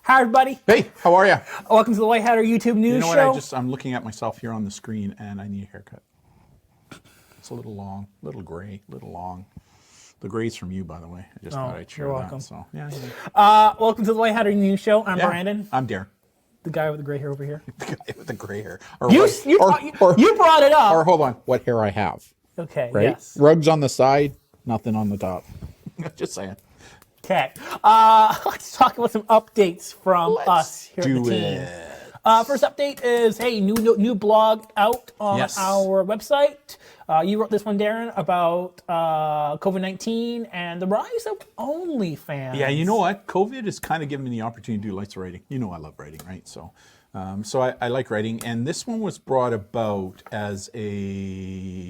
Hi, everybody. Hey, how are you? Welcome to the White Hatter YouTube news You know show. what? I'm looking at myself here on the screen, and I need a haircut. It's a little long, a little gray, a little long. The gray's from you, by the way. I just thought I'd share you're that. welcome. So, yeah. Welcome to the White Hatter news show. I'm Brandon, I'm Darren. the guy with the gray hair over here. The guy with the gray hair. You brought it up. Or hold on, what hair I have. Okay, Right? yes. Rugs on the side, nothing on the top. Just saying. Okay. Let's talk about some updates from us here at the team. First update is, hey, new blog out on our website. You wrote this one, Darren, about COVID-19 and the rise of OnlyFans. Yeah, you know what? COVID has kind of given me the opportunity to do lots of writing. You know I love writing, right? So I like writing. And this one was brought about as a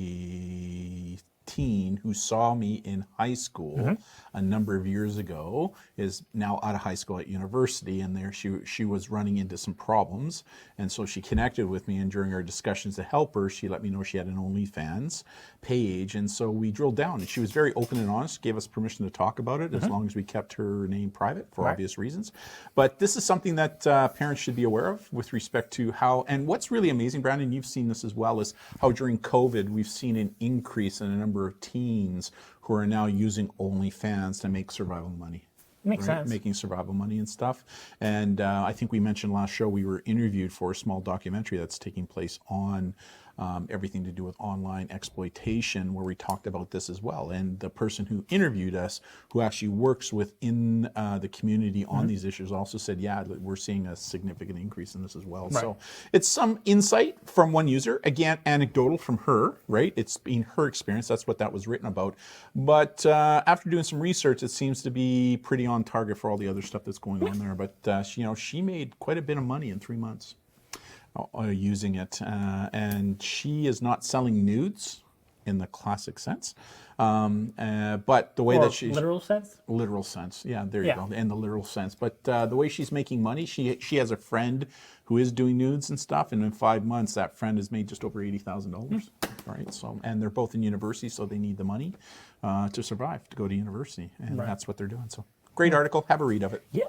teen who saw me in high school a number of years ago, is now out of high school at university, and there she was running into some problems, and so she connected with me, and during our discussions to help her, she let me know she had an OnlyFans page, and so we drilled down, and she was very open and honest, gave us permission to talk about it as long as we kept her name private for obvious reasons. But this is something that parents should be aware of with respect to how, and what's really amazing, Brandon, you've seen this as well, is how during COVID we've seen an increase in a number of teens who are now using OnlyFans to make survival money. Makes sense. Making survival money and stuff. And I think we mentioned last show we were interviewed for a small documentary that's taking place on everything to do with online exploitation, where we talked about this as well. And the person who interviewed us, who actually works within the community on these issues, also said, yeah, we're seeing a significant increase in this as well. Right. So it's some insight from one user, again, anecdotal from her, right? It's been her experience. That's what that was written about. But after doing some research, it seems to be pretty on target for all the other stuff that's going on there. But she made quite a bit of money in 3 months. Using it, and she is not selling nudes in the classic sense, but the way that she's literal sense, yeah, there you go, in the literal sense. But the way she's making money, she has a friend who is doing nudes and stuff, and in 5 months, that friend has made just over $80,000. Right, so, and they're both in university, so they need the money to survive, to go to university, and that's what they're doing. So, great article. Have a read of it. Yeah.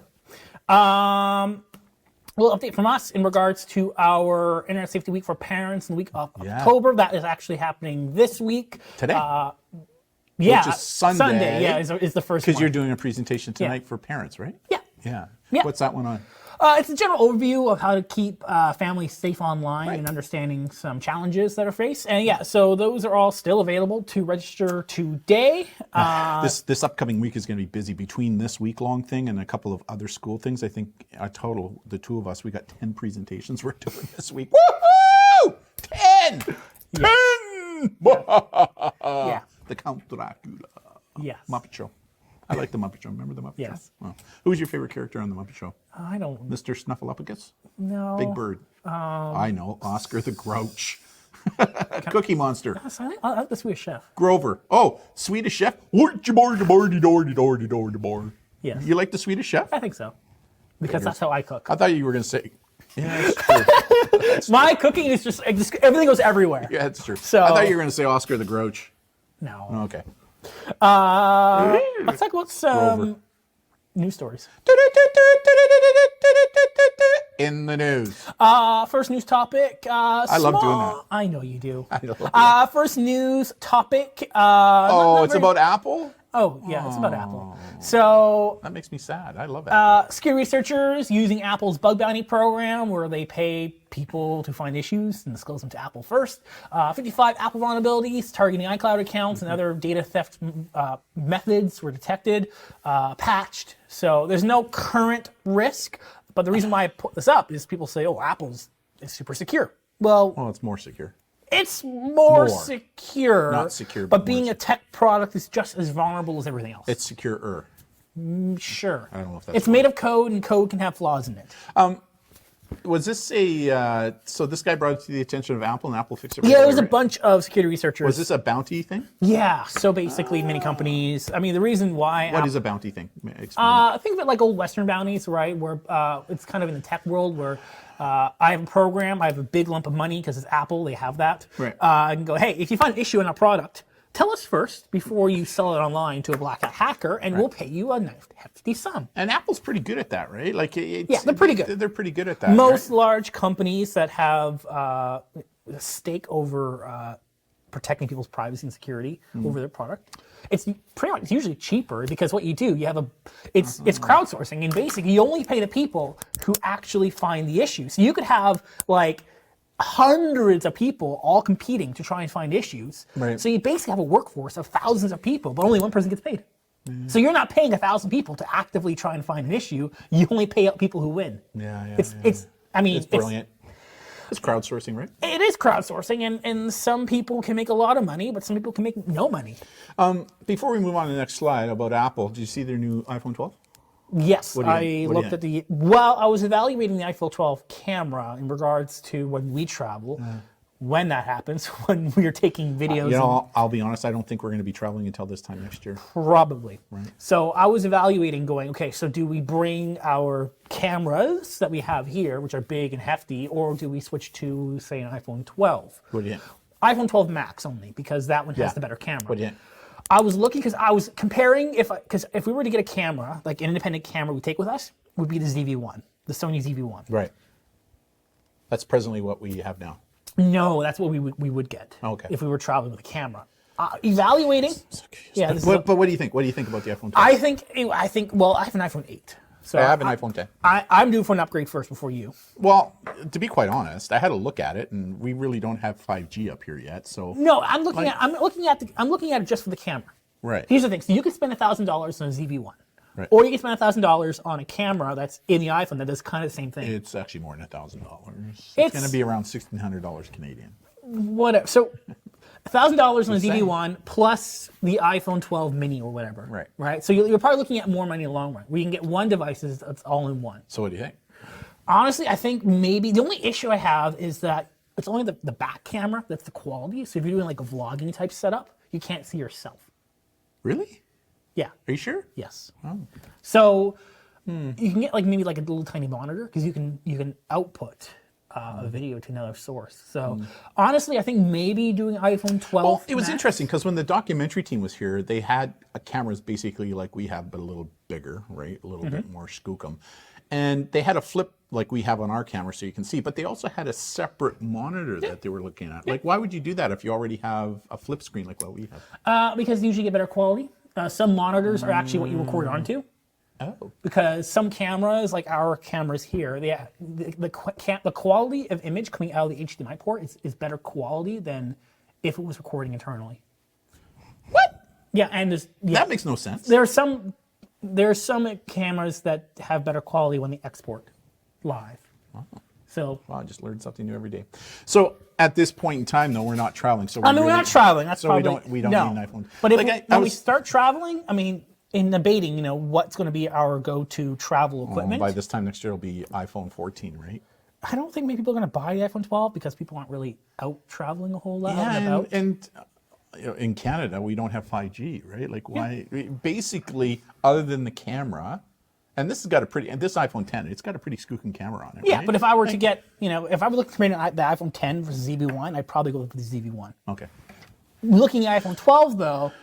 Little update from us in regards to our Internet Safety Week for Parents in the week of October. That is actually happening this week. Today? Which is Sunday. Sunday, yeah, is the first one. Because you're doing a presentation tonight for parents, right? Yeah. Yeah. Yeah. What's that one on? It's a general overview of how to keep families safe online and understanding some challenges that are faced. And so those are all still available to register today. This upcoming week is going to be busy between this week-long thing and a couple of other school things. I think total, the two of us, we got 10 presentations we're doing this week. Woohoo! 10! 10! Yeah. The Count Dracula. Yes. Muppet Show. I like the Muppet Show. Remember the Muppet Yes. Show? Well, who was your favorite character on the Muppet Show? I don't. Mr. Snuffleupagus? No. Big Bird. I know. Oscar the Grouch. Cookie Monster. I like the Swedish Chef. Grover. Oh, Swedish Chef. Yes. You like the Swedish Chef? I think so. Because that's how I cook. I thought you were going to say. Yeah, that's true. My cooking is just everything goes everywhere. Yeah, that's true. So, I thought you were going to say Oscar the Grouch. No. Okay. Let's talk about some news stories. In the news. First news topic. I love doing that. I know you do. I love that. First news topic. It's about Apple? Oh, yeah, it's about Apple. So that makes me sad. I love Apple. Security researchers using Apple's bug bounty program, where they pay people to find issues and disclose them to Apple first. 55 Apple vulnerabilities targeting iCloud accounts and other data theft methods were detected, patched. So there's no current risk. But the reason why I put this up is people say, oh, Apple's is super secure. Well, it's more secure. It's more secure. Not secure, but being a tech product is just as vulnerable as everything else. It's secure-er. Sure. I don't know if that's It's made of code, and code can have flaws in it. Was this so this guy brought it to the attention of Apple, and Apple fixed it? Yeah, it was a bunch of security researchers. Was this a bounty thing? Yeah, so basically many companies, I mean, the reason why... What is a bounty thing? Think of it like old Western bounties, right, where it's kind of in the tech world where I have a program, I have a big lump of money because it's Apple, they have that. Right. I can go, hey, if you find an issue in our product, tell us first before you sell it online to a black hat hacker, and we'll pay you a hefty sum. And Apple's pretty good at that, right? Like, Yeah, they're pretty good. They're pretty good at that. Most right? large companies that have a stake over protecting people's privacy and security over their product, it's pretty much, it's usually cheaper because what you do, you have it's crowdsourcing, and basically you only pay the people who actually find the issue. So you could have like hundreds of people all competing to try and find issues. Right. So you basically have a workforce of thousands of people, but only one person gets paid. So you're not paying 1,000 people to actively try and find an issue. You only pay out people who win. It's brilliant. It's crowdsourcing, right? It is crowdsourcing, and some people can make a lot of money, but some people can make no money. Before we move on to the next slide about Apple, did you see their new iPhone 12? Yes, I looked at I was evaluating the iPhone 12 camera in regards to when we travel, when that happens, when we are taking videos. I'll be honest, I don't think we're going to be traveling until this time next year. Probably. Right. So I was evaluating going, okay, so do we bring our cameras that we have here, which are big and hefty, or do we switch to, say, an iPhone 12? What do you think? iPhone 12 Max only, because that one has the better camera. What do you think? I was looking, because I was comparing, because if we were to get a camera, like an independent camera we take with us, would be the ZV-1, the Sony ZV-1. Right. That's presently what we have now. No, that's what we would get if we were traveling with a camera. Evaluating. Yeah. But what do you think? What do you think about the iPhone 12? I think. Well, I have an iPhone 8. So I have an iPhone 10. I'm due for an upgrade first before you. Well, to be quite honest, I had a look at it, and we really don't have 5G up here yet. So no, I'm looking at it just for the camera. Right. Here's the thing: so you could spend $1,000 on a ZV-1. Right. Or you can spend $1,000 on a camera that's in the iPhone that does kind of the same thing. It's actually more than $1,000. It's going to be around $1,600 Canadian. Whatever. So $1,000 on a ZV-1 plus the iPhone 12 mini or whatever. Right. Right. So you're probably looking at more money in the long run. We can get one device that's all in one. So what do you think? Honestly, I think maybe the only issue I have is that it's only the back camera that's the quality. So if you're doing like a vlogging type setup, you can't see yourself. Really? Yeah. Are you sure? Yes. Oh. So you can get maybe a little tiny monitor because you can output a video to another source. So honestly, I think maybe doing iPhone 12. Well, it was interesting because when the documentary team was here, they had cameras basically like we have, but a little bigger, right? A little bit more skookum. And they had a flip like we have on our camera so you can see, but they also had a separate monitor that they were looking at. Like, why would you do that if you already have a flip screen like what we have? Because you usually get better quality. Some monitors are actually what you record onto. Oh. Because some cameras, like our cameras here, the quality of image coming out of the HDMI port is better quality than if it was recording internally. What? Yeah, and that makes no sense. There are some cameras that have better quality when they export live. Wow. So I just learned something new every day. So at this point in time, though, we're not traveling. So we're not traveling. That's so probably, we don't need an iPhone. But when we start traveling, I mean, in debating, what's going to be our go-to travel equipment. By this time next year, it'll be iPhone 14, right? I don't think many people are going to buy the iPhone 12 because people aren't really out traveling a whole lot. Yeah, and in Canada, we don't have 5G, right? Like, why? Yeah. Basically, other than the camera, and this iPhone 10, it's got a pretty skooking camera on it. Yeah, right? but if I were to get, if I were looking at the iPhone 10 versus ZV-1, I'd probably go with the ZV-1. Okay. Looking at iPhone 12, though.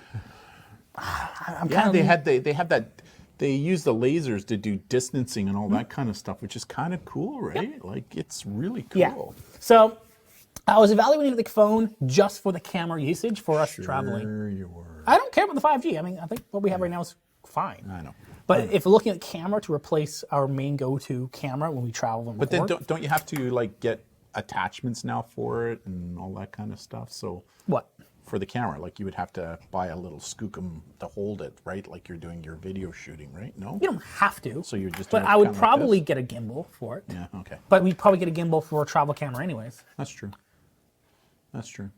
They have that. They use the lasers to do distancing and all that kind of stuff, which is kind of cool, right? Yep. Like, it's really cool. Yeah. So I was evaluating the phone just for the camera usage for us traveling. Sure you were. I don't care about the 5G. I mean, I think what we have right now is fine. I know. But if we're looking at camera to replace our main go-to camera when we travel and record. But then don't you have to get attachments now for it and all that kind of stuff? So what? For the camera, like you would have to buy a little skookum to hold it, right? Like you're doing your video shooting, right? No? You don't have to. So you're just But I would probably get a gimbal for it. Yeah, okay. But we'd probably get a gimbal for a travel camera anyways. That's true. That's true.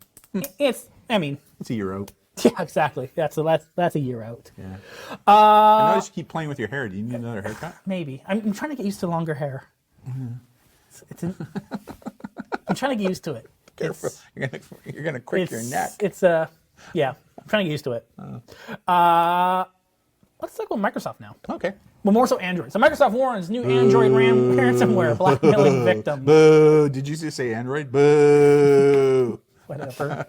It's a year out. Yeah, exactly. That's a year out. Yeah. I notice you keep playing with your hair. Do you need another haircut? Maybe. I'm trying to get used to longer hair. I'm trying to get used to it. Careful. You're gonna crick your neck. I'm trying to get used to it. Let's talk about Microsoft now. Okay. But more so Android. So Microsoft warns new Android ransomware blackmailing victims. Boo! Did you just say Android? Boo! Whatever.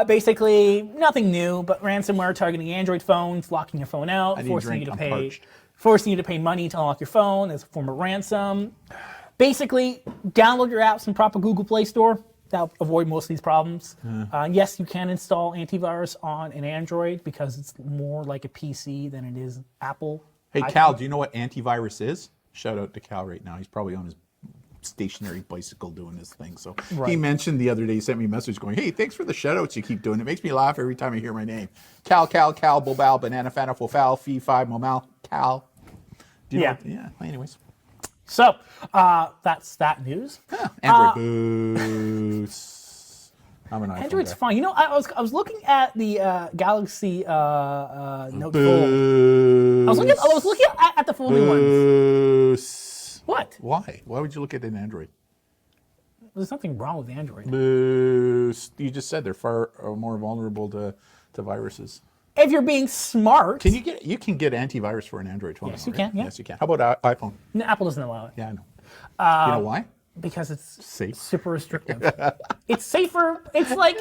Basically, nothing new, but ransomware targeting Android phones, locking your phone out, I need a forcing drink, you to I'm pay, parched. forcing you to pay money to unlock your phone as a form of ransom. Basically, download your apps from proper Google Play Store. That'll avoid most of these problems. Yes, you can install antivirus on an Android because it's more like a PC than it is Apple. Hey, Cal, do you know what antivirus is? Shout out to Cal right now. He's probably on his stationary bicycle doing his thing. So he Right. mentioned the other day, he sent me a message going, hey, thanks for the shout outs you keep doing. It makes me laugh every time I hear my name. Cal, Bobal, Banana, Fana, Fofal, Fee, Five, Momal, Cal. Do you know Yeah. what- yeah, anyways. So, that's that news. Android boost. I'm an iPhone Android's guy. fine. You know, I was looking at the Galaxy Note Fold. Boost. I was looking at the folding ones. Boost. What? Why? Why would you look at an Android? There's nothing wrong with Android. Boost. You just said they're far more vulnerable to viruses. If you're being smart, You can get antivirus for an Android phone. Yes, though, you can, right? yeah. Yes, you can. How about iPhone? no, Apple doesn't allow it Yeah, I know. You know why? because it's Safe. super restrictive. It's safer. It's like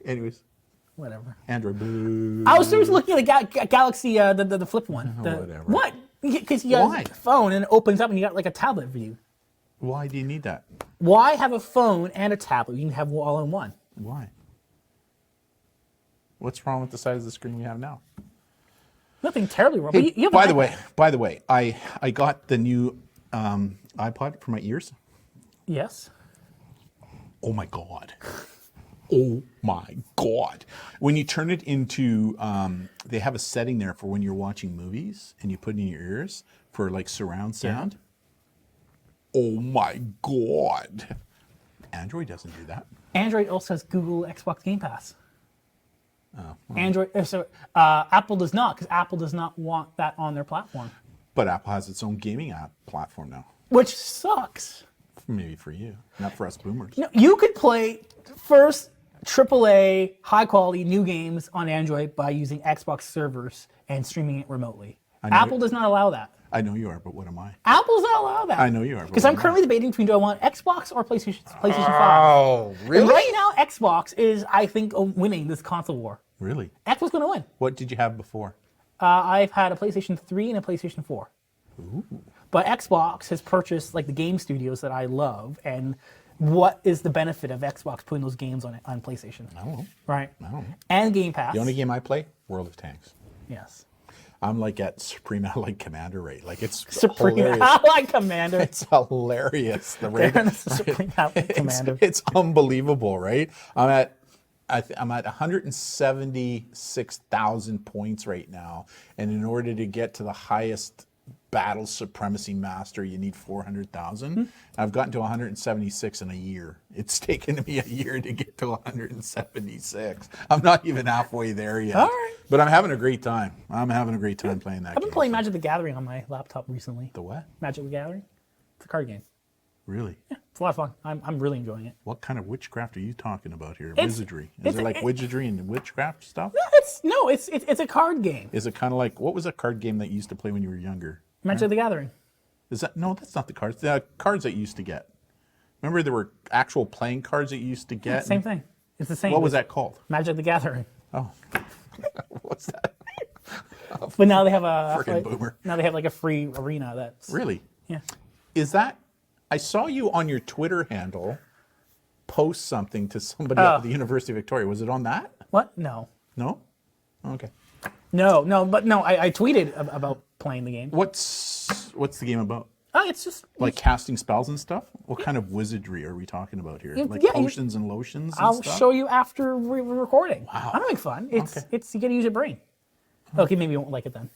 Anyways, whatever. Android boost. I was seriously looking at the Galaxy, the flip one. Whatever. What? Because you got Why? a phone and it opens up and you got like a tablet view. Why do you need that? Why have a phone and a tablet? You can have all in one. Why? What's wrong with the size of the screen we have now? Nothing terribly wrong. Hey, but you have by an the way, I got the new iPod for my ears. Yes. Oh my God. Oh my God. When you turn it into, they have a setting there for when you're watching movies and you put it in your ears for like surround sound. Oh my God. Android doesn't do that. Android also has Google Xbox Game Pass. Android, Apple does not, because Apple does not want that on their platform, But Apple has its own gaming app platform now. which sucks. Maybe for you, not for us boomers. You know, you could play first AAA high quality new games on Android by using Xbox servers and streaming it remotely. know Apple it. does not allow that. I know you are, but what am I? Apple's not allow that. I know you are, but Because what I'm am I? currently debating between do I want Xbox or PlayStation 5. Oh, And right now, Xbox is, I think, winning this console war. Really? Xbox going to win. What did you have before? I've had a PlayStation 3 and a PlayStation 4. But Xbox has purchased like the game studios that I love, and what is the benefit of Xbox putting those games on PlayStation? I don't know. Right. I don't know. And Game Pass. The only game I play, World of Tanks. Yes. I'm like at Supreme Allied Commander rate. Like it's Supreme hilarious. Allied Commander. It's hilarious. The rate. They're in the Supreme Allied Commander. It's unbelievable, right? I'm at 176,000 points right now, and in order to get to the highest battle supremacy master, you need 400,000. I've gotten to 176 in a year. It's taken me a year to get to 176. I'm not even halfway there yet. All right. But I'm having a great time. I'm having a great time playing that I've been game. playing Magic the Gathering on my laptop recently. The what? Magic the Gathering. It's a card game. Really? It's a lot of fun. I'm really enjoying it. What kind of witchcraft are you talking about here? It's- Wizardry. Is it's- there like it- wizardry and witchcraft stuff? It's a card game. Is it kind of like, what was a card game that you used to play when you were younger? Magic the Gathering. Is that, no, that's not the cards. The cards that you used to get. Remember there were actual playing cards that you used to get? Same thing. It's the same. What was that called? Magic the Gathering. Oh. What's that? But now they have a Frickin' boomer. Now they have like a free arena that's Really? yeah. Is that, I saw you on your Twitter handle post something to somebody at the University of Victoria. Was it on that? What? No. No? Okay. No, I tweeted about playing the game. What's the game about? It's just Like casting spells and stuff? What kind of wizardry are we talking about here? Like yeah, potions and lotions and I'll stuff? show you after we're recording. Wow. I'm having fun. It's Okay. it's you gotta use your brain. Okay, maybe you won't like it then.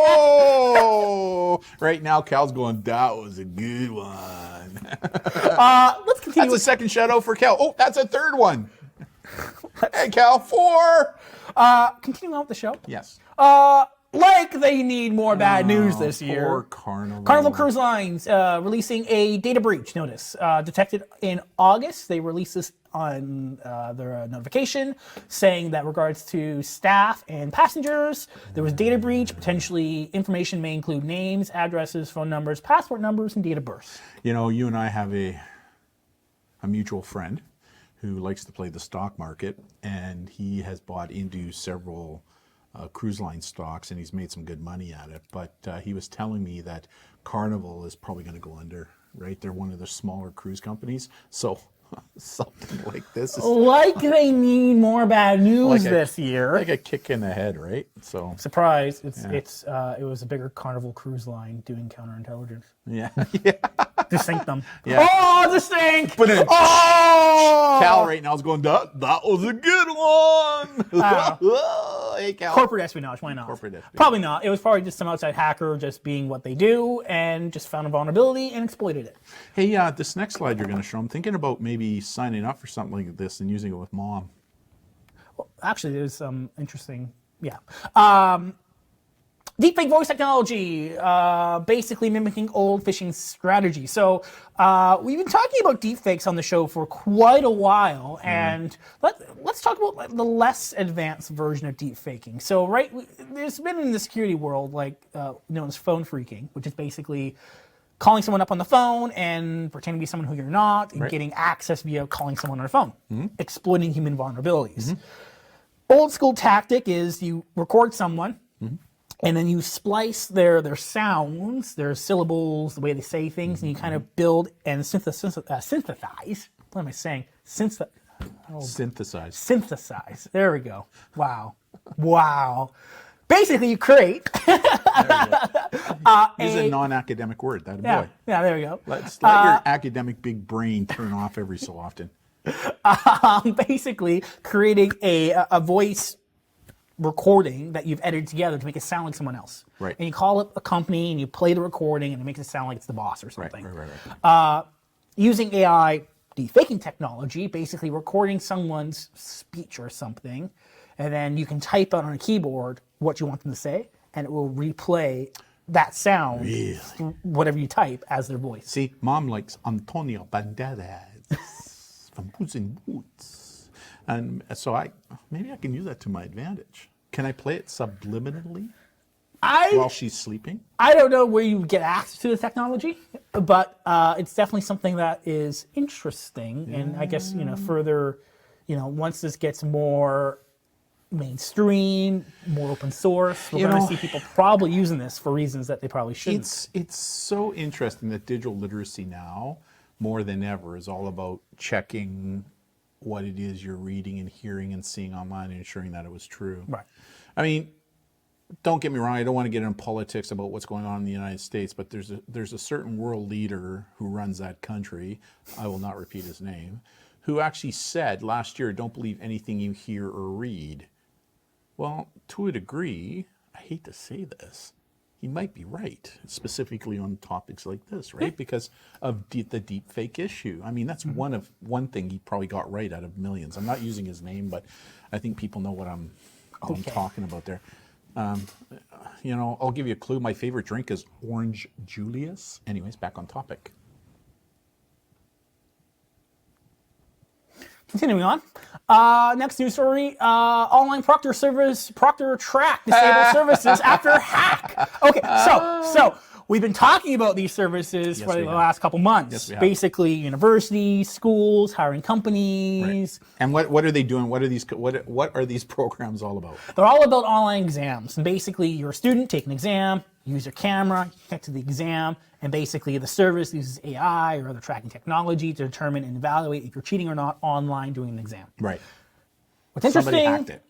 Oh! Right now, Cal's going, that was a good one. Let's continue. That's a second shout out for Cal. Oh, that's a third one. Hey, Cal, 4. Continuing on with the show. Yes. Like they need more bad news this year. Poor Carnival. Carnival Cruise Lines releasing a data breach notice detected in August. They released this on their notification saying that regards to staff and passengers, there was data breach. Potentially information may include names, addresses, phone numbers, passport numbers, and date of birth. You know, you and I have a a mutual friend who likes to play the stock market, and he has bought into several cruise line stocks, and he's made some good money at it. But he was telling me that Carnival is probably going to go under, right? They're one of the smaller cruise companies. So something like this is like they need more bad news this year. like a kick in the head, right? So surprise! It was a bigger Carnival cruise line doing counterintelligence. yeah, To sink them. Yeah. Oh, the sink! But then, Oh! Cal right now is going, that was a good one. Hey, Cal. Corporate espionage, why not? Corporate espionage. Probably not. It was probably just some outside hacker just being what they do and just found a vulnerability and exploited it. Hey, this next slide you're going to show, I'm thinking about maybe signing up for something like this and using it with Mom. Well, actually, there's some interesting, Deepfake voice technology, basically mimicking old phishing strategy. So we've been talking about deepfakes on the show for quite a while, and let's talk about the less advanced version of deepfaking. So there's been in the security world known as phone phreaking, which is basically calling someone up on the phone and pretending to be someone who you're not, and getting access via calling someone on their phone, exploiting human vulnerabilities. Old school tactic is you record someone, and then you splice their sounds, their syllables, the way they say things, and you kind of build and synthesize. What am I saying? Synthesize. Synthesize. There we go. Wow. Basically, you create. Use a non-academic word. That'd boy. Yeah, there we go. Let your academic big brain turn off every so often. Basically, creating a voice recording that you've edited together to make it sound like someone else. Right. And you call up a company and you play the recording and it makes it sound like it's the boss or something. Right. Using AI deepfaking technology, basically recording someone's speech or something, and then you can type out on a keyboard what you want them to say, and it will replay that sound, whatever you type, as their voice. See, Mom likes Antonio Banderas from Boots and Boots. And so maybe I can use that to my advantage. Can I play it subliminally while she's sleeping? I don't know where you get access to the technology, but it's definitely something that is interesting. Yeah. And I guess, further, once this gets more mainstream, more open source, we're going to see people probably using this for reasons that they probably shouldn't. It's so interesting that digital literacy now, more than ever, is all about checking what it is you're reading and hearing and seeing online and ensuring that it was true. Right. I mean, don't get me wrong, I don't want to get into politics about what's going on in the United States, but there's a certain world leader who runs that country, I will not repeat his name, who actually said last year, don't believe anything you hear or read. Well, to a degree, I hate to say this, he might be right, specifically on topics like this, right? Because of the deepfake issue. I mean, that's one thing he probably got right out of millions. I'm not using his name, but I think people know what I'm talking about there. I'll give you a clue. My favorite drink is Orange Julius. Anyways, back on topic. Continuing on. Next news story, online proctor service, ProctorTrack disabled services after hack. Okay, so we've been talking about these services for the last couple months. Yes, we have. Basically, universities, schools, hiring companies. Right. And what are they doing? What are these programs all about? They're all about online exams. And basically, you're a student, take an exam, use your camera, connect to the exam, and basically the service uses AI or other tracking technology to determine and evaluate if you're cheating or not online doing an exam. Right. What's interesting, somebody hacked it.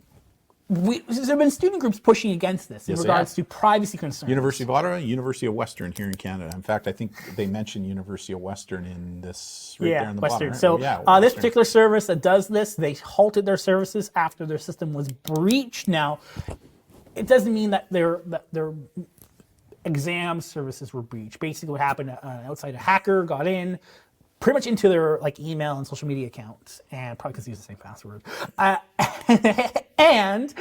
There have been student groups pushing against this in regards to privacy concerns. University of Ottawa, University of Western here in Canada. In fact, I think they mentioned University of Western in this there in the Western. bottom. Right? So this particular service that does this, they halted their services after their system was breached. Now, it doesn't mean that their exam services were breached. Basically, what happened, an outside hacker got in, pretty much into their email and social media accounts, and probably because they use the same password, and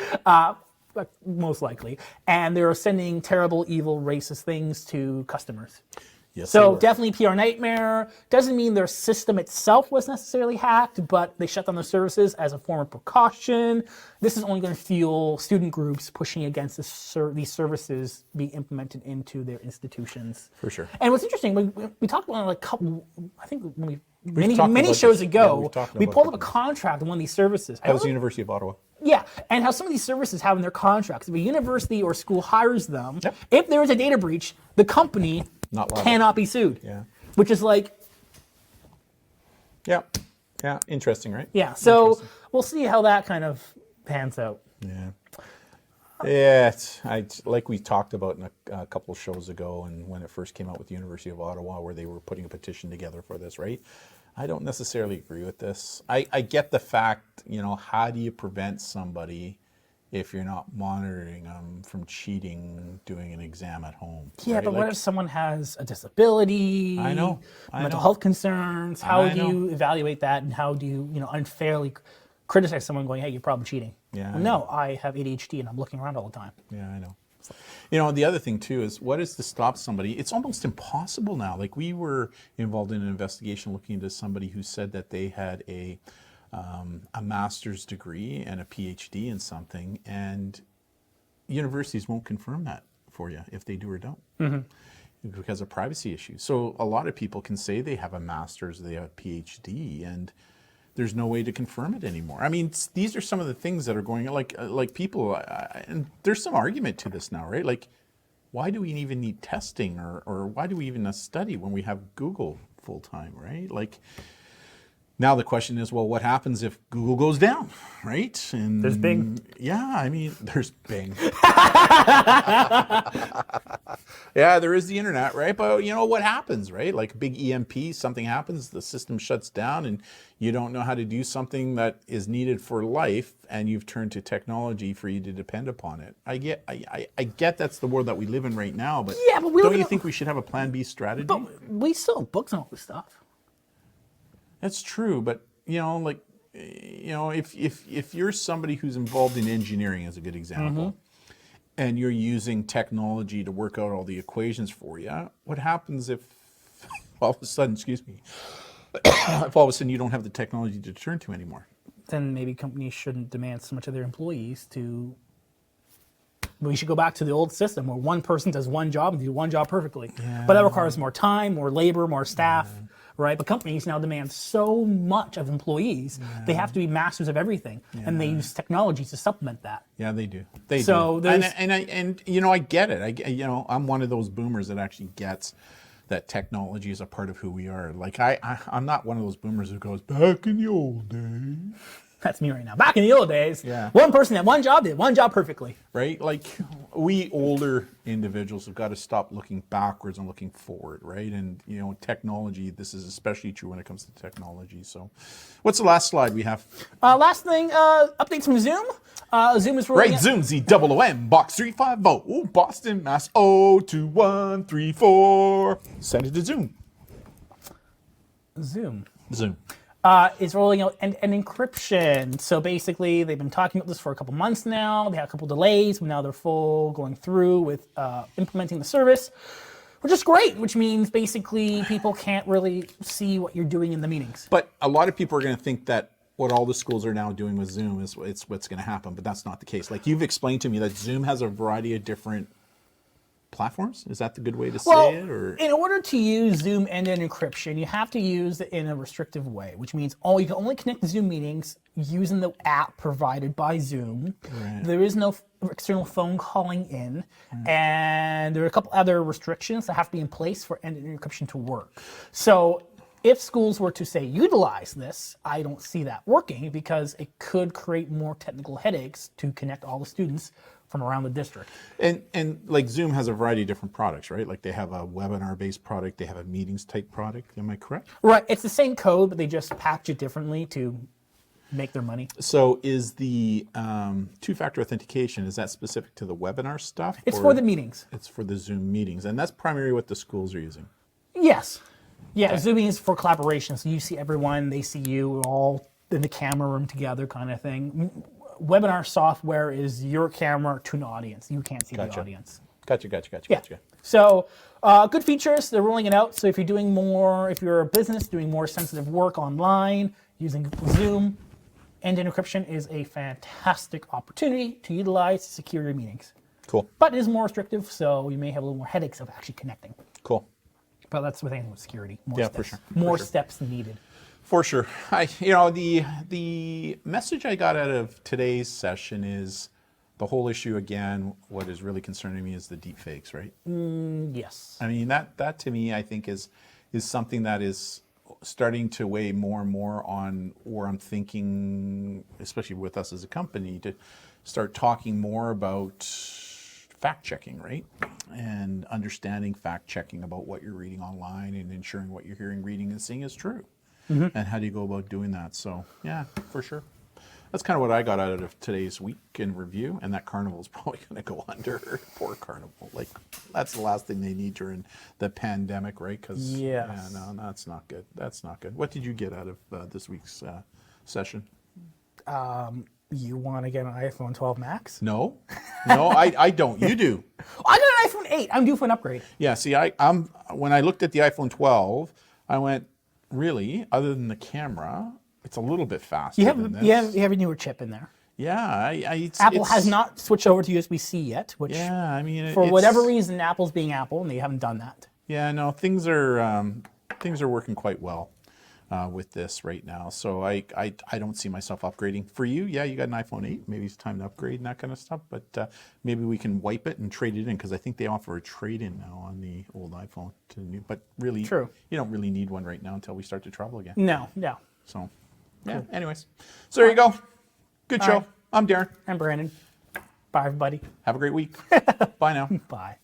most likely, and they were sending terrible, evil, racist things to customers. Yes, so definitely PR nightmare. Doesn't mean their system itself was necessarily hacked, but they shut down their services as a form of precaution. This is only going to fuel student groups pushing against these services be implemented into their institutions. For sure. And what's interesting, we talked about I think when we many talked about shows this. Yeah, ago, we've talked we about pulled up a this. contract on one of these services. That was the University of Ottawa. Yeah, and how some of these services have in their contracts, if a university or school hires them, Yep. if there is a data breach, the company Not liable. cannot be sued. Yeah. Which is like, Yeah. Yeah. Interesting, right? yeah. So Interesting. we'll see how that kind of pans out. Yeah. Yeah, like we talked about in a couple of shows ago, and when it first came out with the University of Ottawa, where they were putting a petition together for this, right? I don't necessarily agree with this. I get the fact, how do you prevent somebody if you're not monitoring them from cheating, doing an exam at home? Yeah, right? but what if someone has a disability? I know. Mental health concerns. How I do you evaluate that, and how do you, unfairly criticize someone going, "Hey, you're probably cheating"? Yeah, Well, no, I have ADHD and I'm looking around all the time. Yeah, I know. The other thing too is what is to stop somebody? It's almost impossible now. Like we were involved in an investigation looking into somebody who said that they had a master's degree and a PhD in something, and universities won't confirm that for you if they do or don't. Because of privacy issues. So a lot of people can say they have a master's, they have a PhD, and there's no way to confirm it anymore. I mean, these are some of the things that are going on. Like people, and there's some argument to this now, right? Like, why do we even need testing, or why do we even study when we have Google full time, right? Like, now the question is, well, what happens if Google goes down, right? And There's Bing. Yeah, I mean, there's Bing. Yeah, there is the internet, right? But what happens, right? Like big EMP, something happens, the system shuts down, and you don't know how to do something that is needed for life, and you've turned to technology for you to depend upon it. I get that's the world that we live in right now, but Yeah, but we don't live you in think we should have a plan B strategy? But we still have books on all this stuff. That's true, but if you're somebody who's involved in engineering, as a good example, and you're using technology to work out all the equations for you, what happens if all of a sudden, if all of a sudden you don't have the technology to turn to anymore? Then maybe companies shouldn't demand so much of their employees to. We should go back to the old system where one person does one job and do one job perfectly. Yeah. But that requires more time, more labor, more staff. Right, but companies now demand so much of employees; they have to be masters of everything, and they use technology to supplement that. Yeah, they do. They So do. there's- And I get it. I'm one of those boomers that actually gets that technology is a part of who we are. Like I'm not one of those boomers who goes back in the old days. That's me right now. Back in the old days, Yeah. one person had one job, did one job perfectly. Right? Like we older individuals have got to stop looking backwards and looking forward, right? And technology, this is especially true when it comes to technology. So what's the last slide we have? Last thing, updates from Zoom. Zoom is rolling Right, out- Zoom ZOOM box 350 Boston, Mass 02134. Send it to Zoom. Zoom. Zoom. Is rolling out end-to-end encryption. So basically, they've been talking about this for a couple months now. They had a couple delays, but now they're full going through with implementing the service, which is great, which means basically people can't really see what you're doing in the meetings. But a lot of people are going to think that what all the schools are now doing with Zoom is what's going to happen, but that's not the case. Like you've explained to me that Zoom has a variety of different platforms. Is that the good way to say it? Or in order to use Zoom end-to-end encryption, you have to use it in a restrictive way, which means you can only connect to Zoom meetings using the app provided by Zoom. Right. There is no external phone calling in, and there are a couple other restrictions that have to be in place for end-to-end encryption to work. So if schools were to say utilize this, I don't see that working because it could create more technical headaches to connect all the students from around the district. and like Zoom has a variety of different products, right? Like they have a webinar-based product, they have a meetings type product. Am I correct? Right, it's the same code, but they just package it differently to make their money. So is the two-factor authentication, is that specific to the webinar stuff? It's or for the meetings. It's for the Zoom meetings, and that's primarily what the schools are using. Yes. Yeah, Zooming is for collaboration, so you see everyone, they see you, we're all in the camera room together kind of thing. Webinar software is your camera to an audience. You can't see the audience. Gotcha. Yeah. So good features, they're rolling it out. So if you're doing more, if you're a business doing more sensitive work online using Zoom, end-to-end encryption is a fantastic opportunity to utilize to secure your meetings. Cool. But it is more restrictive, so you may have a little more headaches of actually connecting. Cool. But that's the thing with security. More Yeah, steps. for sure. More For sure. steps needed. For sure. The message I got out of today's session is the whole issue again. What is really concerning me is the deepfakes, right? Yes. I mean, that to me, I think is something that is starting to weigh more and more on, or I'm thinking, especially with us as a company, to start talking more about fact checking, right? And understanding fact checking about what you're reading online and ensuring what you're hearing, reading, and seeing is true. And how do you go about doing that? So, yeah, for sure. That's kind of what I got out of today's week in review, and that Carnival is probably going to go under. Poor Carnival. Like, that's the last thing they need during the pandemic, right? Because, Yes. yeah, no, that's not good. That's not good. What did you get out of this week's session? You want to get an iPhone 12 Max? No, no, I don't. You do. I got an iPhone 8. I'm due for an upgrade. Yeah, see, I'm when I looked at the iPhone 12, I went, really, other than the camera, it's a little bit faster than this. You have a newer chip in there. Yeah, Apple has not switched over to USB-C yet, which Yeah, I mean, for whatever reason, Apple's being Apple, and they haven't done that. Yeah, no, things are working quite well with this right now. So I don't see myself upgrading. For you, yeah, you got an iPhone 8. Maybe it's time to upgrade and that kind of stuff. But maybe we can wipe it and trade it in, because I think they offer a trade-in now on the old iPhone to the new. But really, True. You don't really need one right now until we start to travel again. No. So, yeah. Anyways, so there you go. Good show. right. I'm Darren. I'm Brandon. Bye, everybody. Have a great week. Bye now. Bye.